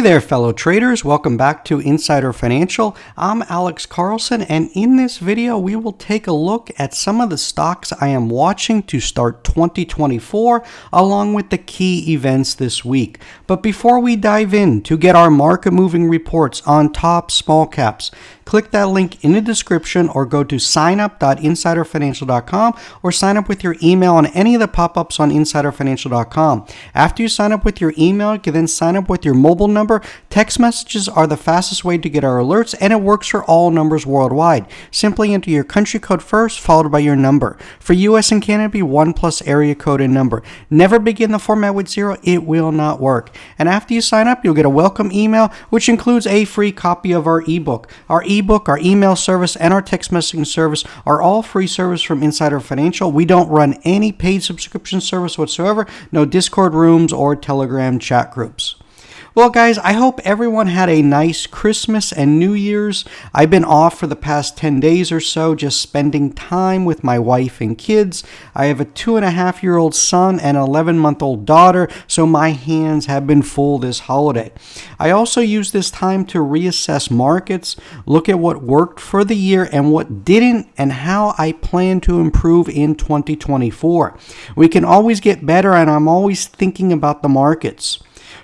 there, fellow traders. Welcome back to Insider Financial. I'm Alex Carlson, and in this video, we will take a look at some of the stocks I am watching to start 2024, along with the key events this week. But before we dive in, to get our market-moving reports on top small caps, click that link in the description or go to signup.insiderfinancial.com or sign up with your email on any of the pop-ups on insiderfinancial.com. After you sign up with your email, you can then sign up with your mobile number. Text messages are the fastest way to get our alerts, and it works for all numbers worldwide. Simply enter your country code first, followed by your number. For US and Canada, be 1 plus area code and number. Never begin the format with 0. It will not work. And after you sign up, you'll get a welcome email, which includes a free copy of our ebook. Our ebook, our email service, and our text messaging service are all free service from Insider Financial. We don't run any paid subscription service whatsoever, no Discord rooms or Telegram chat groups. Well, guys, I hope everyone had a nice Christmas and New Year's. I've been off for the past 10 days or so, just spending time with my wife and kids. I have a 2.5-year-old son and an 11-month-old daughter, so my hands have been full this holiday. I also used this time to reassess markets, look at what worked for the year and what didn't, and how I plan to improve in 2024. We can always get better, and I'm always thinking about the markets.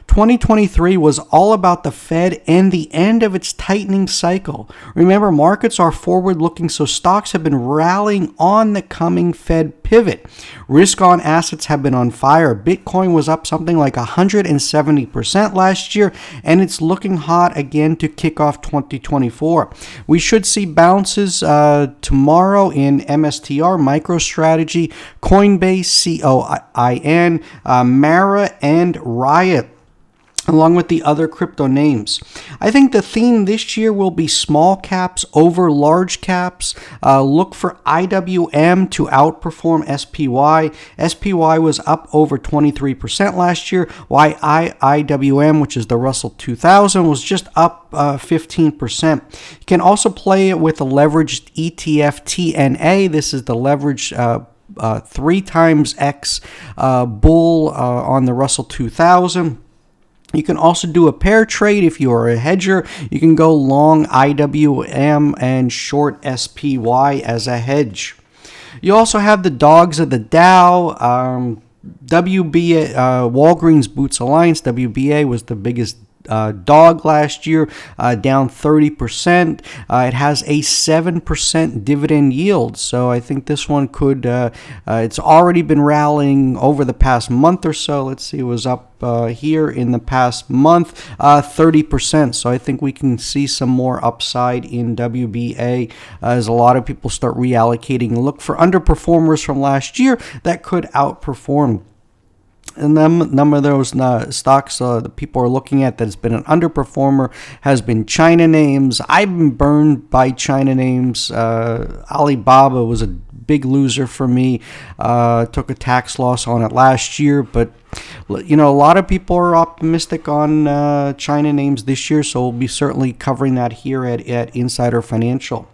2023 was all about the Fed and the end of its tightening cycle. Remember, markets are forward-looking, so stocks have been rallying on the coming Fed pivot. Risk-on assets have been on fire. Bitcoin was up something like 170% last year, and it's looking hot again to kick off 2024. We should see bounces tomorrow in MSTR, MicroStrategy, Coinbase, COIN, Mara, and RIOT, along with the other crypto names. I think the theme this year will be small caps over large caps. Look for IWM to outperform SPY. SPY was up over 23% last year, while IWM, which is the Russell 2000, was just up 15%. You can also play it with a leveraged ETF TNA. This is the leveraged 3 times X bull on the Russell 2000. You can also do a pair trade if you are a hedger. You can go long IWM and short SPY as a hedge. You also have the dogs of the Dow. Walgreens Boots Alliance, WBA, was the biggest dog last year, down 30%. It has a 7% dividend yield, so I think this one could, it's already been rallying over the past month or so. Let's see, it was up here in the past month, 30%. So I think we can see some more upside in WBA as a lot of people start reallocating and look for underperformers from last year that could outperform. And then number of those stocks that people are looking at that has been an underperformer has been China names. I've been burned by China names. Alibaba was a big loser for me. Took a tax loss on it last year, but you know, a lot of people are optimistic on China names this year, so we'll be certainly covering that here at Insider Financial.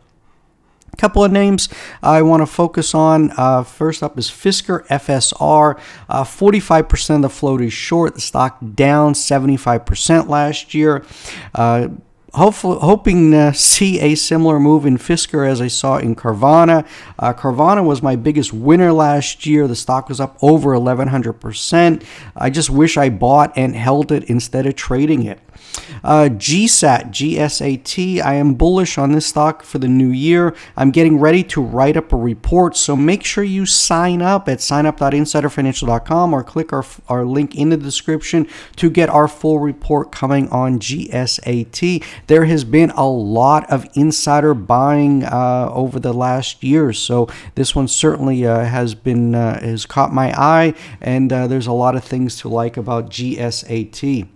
Couple of names I want to focus on. First up is Fisker FSR. 45% of the float is short. The stock down 75% last year. Hoping to see a similar move in Fisker as I saw in Carvana. Carvana was my biggest winner last year. The stock was up over 1,100%. I just wish I bought and held it instead of trading it. GSAT, GSAT, I am bullish on this stock for the new year. I'm getting ready to write up a report, so make sure you sign up at signup.insiderfinancial.com or click our link in the description to get our full report coming on GSAT. There has been a lot of insider buying over the last year, so this one certainly has caught my eye, and there's a lot of things to like about GSAT.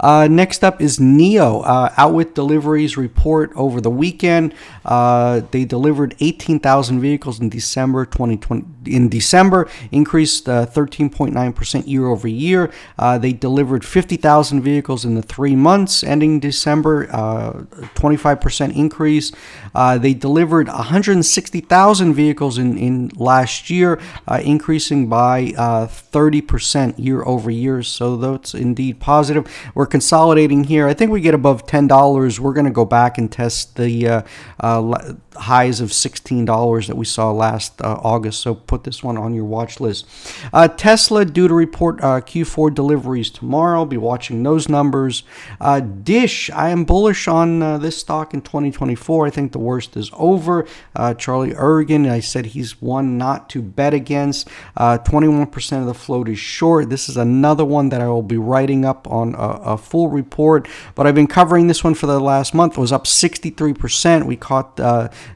Next up is NIO. Out with deliveries report over the weekend. They delivered 18,000 vehicles in December 2020. in December, increased 13.9% year over year. They delivered 50,000 vehicles in the 3 months ending December, 25% increase. They delivered 160,000 vehicles in last year, increasing by 30% year over year. So that's indeed positive. We're consolidating here. I think we get above $10. We're going to go back and test the highs of $16 that we saw last August. So put this one on your watch list. Tesla due to report Q4 deliveries tomorrow. Be watching those numbers. Dish, I am bullish on this stock in 2024. I think the worst is over. Charlie Ergen, I said he's one not to bet against. 21% of the float is short. This is another one that I will be writing up on a full report, but I've been covering this one for the last month. It was up 63%. We caught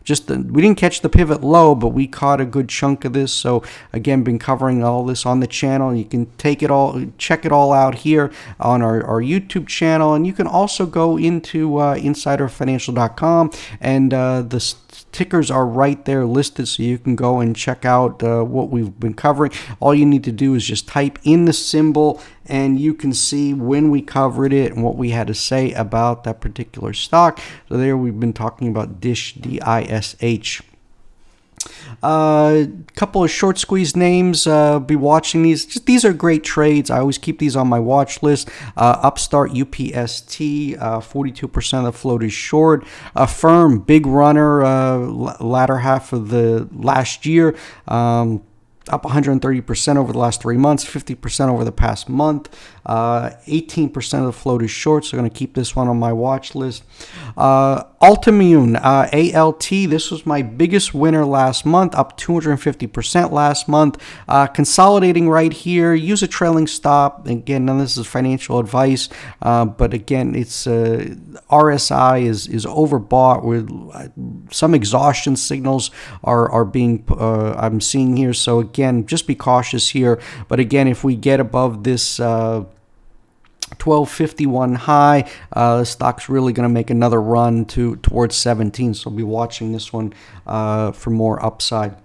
we didn't catch the pivot low, but we caught a good chunk of this. So again, been covering all this on the channel. You can check it all out here on our YouTube channel, and you can also go into insiderfinancial.com, and the tickers are right there listed, so you can go and check out what we've been covering. All you need to do is just type in the symbol, and you can see when we covered it and what we had to say about that particular stock. So there we've been talking about Dish, D-I-S-H. Couple of short squeeze names. Be watching these. These are great trades. I always keep these on my watch list. Upstart, UPST, 42% of the float is short. Firm, big runner, latter half of the last year. Up 130% over the last 3 months, 50% over the past month. 18% of the float is short, so I'm going to keep this one on my watch list. Altimmune, ALT, this was my biggest winner last month, up 250% last month. Consolidating right here. Use a trailing stop. Again, none of this is financial advice, but again, it's RSI is overbought with some exhaustion signals are being I'm seeing here. So again, just be cautious here. But again, if we get above this 1251 high, the stock's really going to make another run towards 17. So be watching this one for more upside.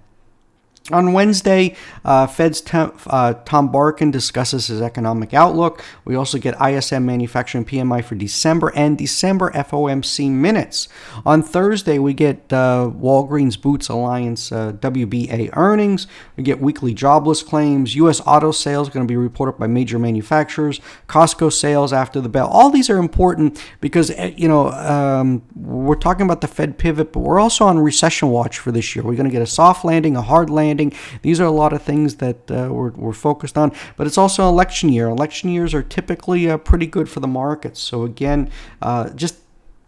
On Wednesday, Fed's Tom Barkin discusses his economic outlook. We also get ISM manufacturing PMI for December and December FOMC minutes. On Thursday, we get Walgreens Boots Alliance WBA earnings. We get weekly jobless claims. U.S. auto sales going to be reported by major manufacturers. Costco sales after the bell. All these are important because, we're talking about the Fed pivot, but we're also on recession watch for this year. We're going to get a soft landing, a hard landing. These are a lot of things that we're focused on, but it's also election year. Election years are typically pretty good for the markets. So again, just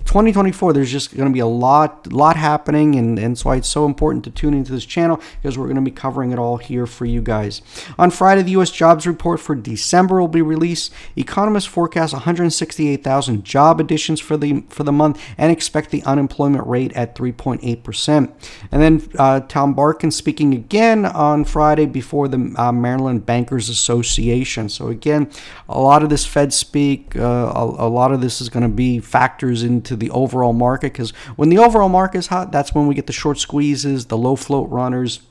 2024, there's just going to be a lot happening, and that's why it's so important to tune into this channel, because we're going to be covering it all here for you guys. On Friday, the U.S. jobs report for December will be released. Economists forecast 168,000 job additions for the month and expect the unemployment rate at 3.8%. And then Tom Barkin speaking again on Friday before the Maryland Bankers Association. So again, a lot of this Fed speak, a lot of this is going to be factors into the overall market, because when the overall market is hot, that's when we get the short squeezes, the low float runners.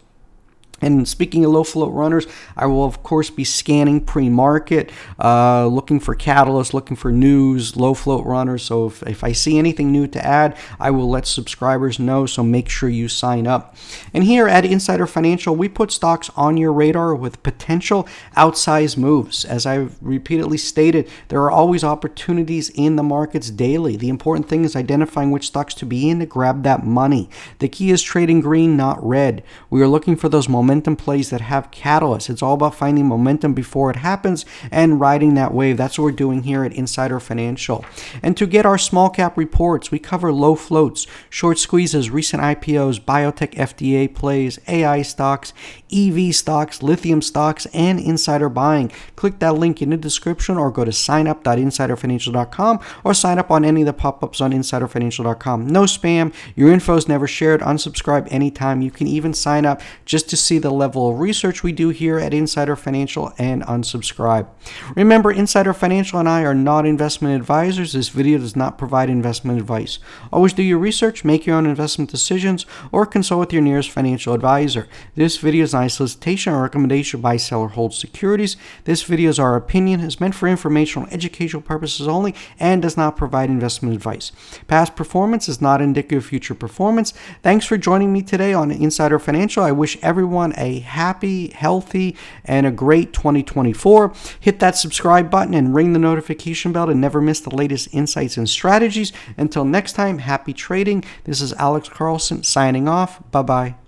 And speaking of low float runners, I will of course be scanning pre-market, looking for catalysts, looking for news, low float runners. So if I see anything new to add, I will let subscribers know. So make sure you sign up. And here at Insider Financial, we put stocks on your radar with potential outsized moves. As I've repeatedly stated, there are always opportunities in the markets daily. The important thing is identifying which stocks to be in to grab that money. The key is trading green, not red. We are looking for those momentum plays that have catalysts. It's all about finding momentum before it happens and riding that wave. That's what we're doing here at Insider Financial. And to get our small cap reports, we cover low floats, short squeezes, recent IPOs, biotech FDA plays, AI stocks, EV stocks, lithium stocks, and insider buying. Click that link in the description or go to signup.insiderfinancial.com or sign up on any of the pop-ups on insiderfinancial.com. No spam. Your info is never shared. Unsubscribe anytime. You can even sign up just to see see the level of research we do here at Insider Financial and unsubscribe. Remember, Insider Financial and I are not investment advisors. This video does not provide investment advice. Always do your research, make your own investment decisions, or consult with your nearest financial advisor. This video is not a solicitation or recommendation to buy, sell, or hold securities. This video is our opinion, is meant for informational and educational purposes only, and does not provide investment advice. Past performance is not indicative of future performance. Thanks for joining me today on Insider Financial. I wish everyone a happy, healthy, and a great 2024. Hit that subscribe button and ring the notification bell to never miss the latest insights and strategies. Until next time, happy trading. This is Alex Carlson signing off. Bye-bye.